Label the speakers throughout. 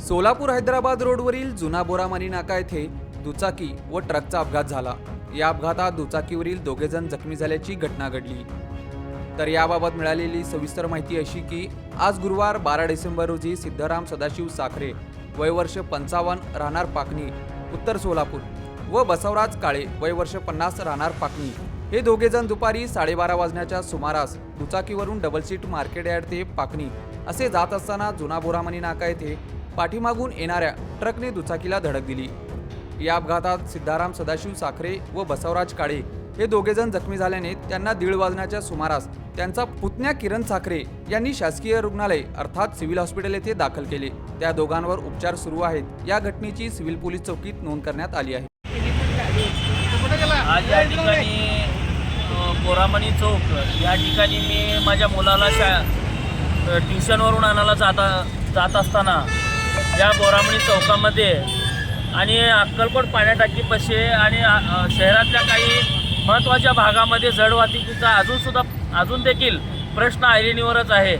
Speaker 1: सोलापूर हैदराबाद रोडवरील जुना बोरामणी नाका येथे दुचाकी व ट्रकचा अपघात झाला। या अपघातात दुचाकीवरील दोघे जण जखमी झाल्याची घटना घडली। तर याबाबत मिळालेली सविस्तर माहिती अशी की आज गुरुवार 12 डिसेंबर रोजी सिद्धराम सदाशिव साखरे वय वर्ष 55 राहणार पाकणी उत्तर सोलापूर व बसवराज काळे वय वर्ष 50 राहणार पाकणी हे दोघे जण दुपारी 12:30 वाजण्याच्या सुमारास दुचाकीवरून डबल सीट मार्केट यार्ड ते पाकणी असे जात असताना जुना बोरामणी नाका येथे पाठीमागून येणाऱ्या ट्रकने दुचाकीला धडक दिली। या अपघातात सिद्धाराम सदाशिव साखरे व बसवराज काळे हे दोघे जण जखमी झाल्याने त्यांना 1:30 वाजण्याच्या सुमारास त्यांचा पुतण्या किरण साखरे यांनी शासकीय रुग्णालय अर्थात सिव्हिल हॉस्पिटल येथे दाखल केले। त्या दोघांवर उपचार सुरू आहेत। या घटनेची सिव्हिल पोलीस चौकीत नोंद करण्यात आली आहे।
Speaker 2: आज या ठिकाणी बोरामणी चौक या ठिकाणी मी माझ्या मुलाला ट्युशनवरून आणायला जात असताना या बोरामणी चौकामध्ये आणि अक्कलकोट पाण्याटाकीपाशी आणि शहरातल्या काही महत्त्वाच्या भागामध्ये जड वाहतुकीचा अजून देखील प्रश्न ऐरणीवरच आहे।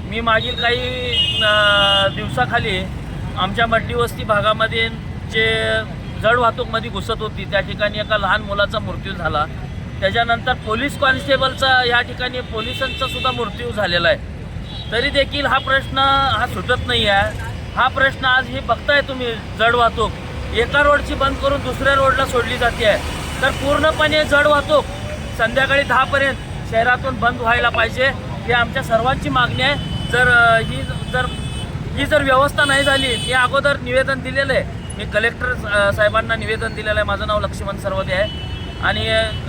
Speaker 2: मी मागील काही दिवसाखाली आमच्या मड्डी वस्ती भागामध्ये जे जड वाहतूकमध्ये घुसत होती त्या ठिकाणी एका लहान मुलाचा मृत्यू झाला। त्याच्यानंतर पोलीस कॉन्स्टेबलचा या ठिकाणी पोलिसांचा सुद्धा मृत्यू झालेला आहे। तरी देखील हा प्रश्न सुटत नाही आहे। हा प्रश्न आज हे बघताय तुम्ही, जड वाहतूक एका रोडची बंद करून दुसऱ्या रोडला सोडली जाते आहे। तर पूर्णपणे जड वाहतूक संध्याकाळी 10 पर्यंत शहरातून बंद व्हायला पाहिजे ही आमच्या सर्वांची मागणी आहे। ही जर व्यवस्था नाही झाली, मी अगोदर निवेदन दिलेलं आहे, मी कलेक्टर साहेबांना निवेदन दिलेलं आहे। माझं नाव लक्ष्मण सरवदे आहे आणि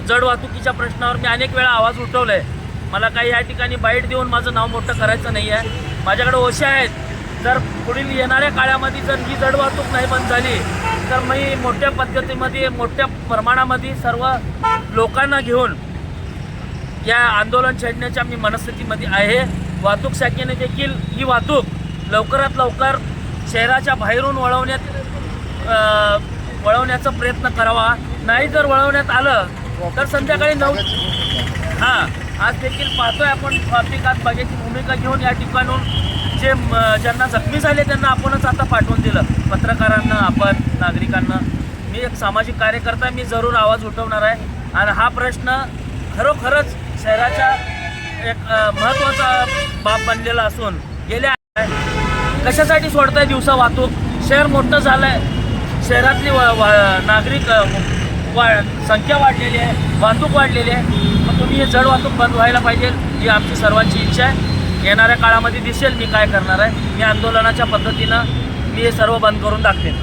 Speaker 2: जड वाहतुकीच्या प्रश्नावर मी अनेक वेळा आवाज उठवला आहे। मला काही या ठिकाणी बाईट देऊन माझं नाव मोठं करायचं नाही आहे। माझ्याकडे ओशे आहेत। जर पुढील येणाऱ्या काळामध्ये जर ही जड वाहतूक नाही बंद झाली तर मी मोठ्या पद्धतीमध्ये मोठ्या प्रमाणामध्ये सर्व लोकांना घेऊन या आंदोलन छेडण्याच्या मी मनस्थितीमध्ये आहे। वाहतूक शाखेने देखील ही वाहतूक लवकरात लवकर शहराच्या बाहेरून वळवण्याचा प्रयत्न करावा। नाही जर वळवण्यात आलं तर संध्याकाळी 9 आज देखील पाहतोय आपण ट्रॅफिक आत बघायची भूमिका घेऊन या ठिकाणून ज्यांना जखमी झाले त्यांना आपणच आता पाठवून दिलं, पत्रकारांना, आपण नागरिकांना। मी एक सामाजिक कार्यकर्ता, मी जरूर आवाज उठवणार आहे आणि हा प्रश्न खरोखरच शहराच्या एक महत्त्वाचा बाब बनलेला असून गेल्या कशासाठी सोडताय दिवसा वाहतूक? शहर मोठं झालं आहे, शहरातली नागरिक संख्या वाढलेली आहे, वाहतूक वाढलेली आहे। मग तुम्ही हे जड वाहतूक बंद व्हायला पाहिजे ही आमची सर्वांची इच्छा आहे। येणाऱ्या काळामध्ये दिसेल मी काय करणार आहे। मी आंदोलनाच्या पद्धतीनं मी हे सर्व बंद करून दाखवेन।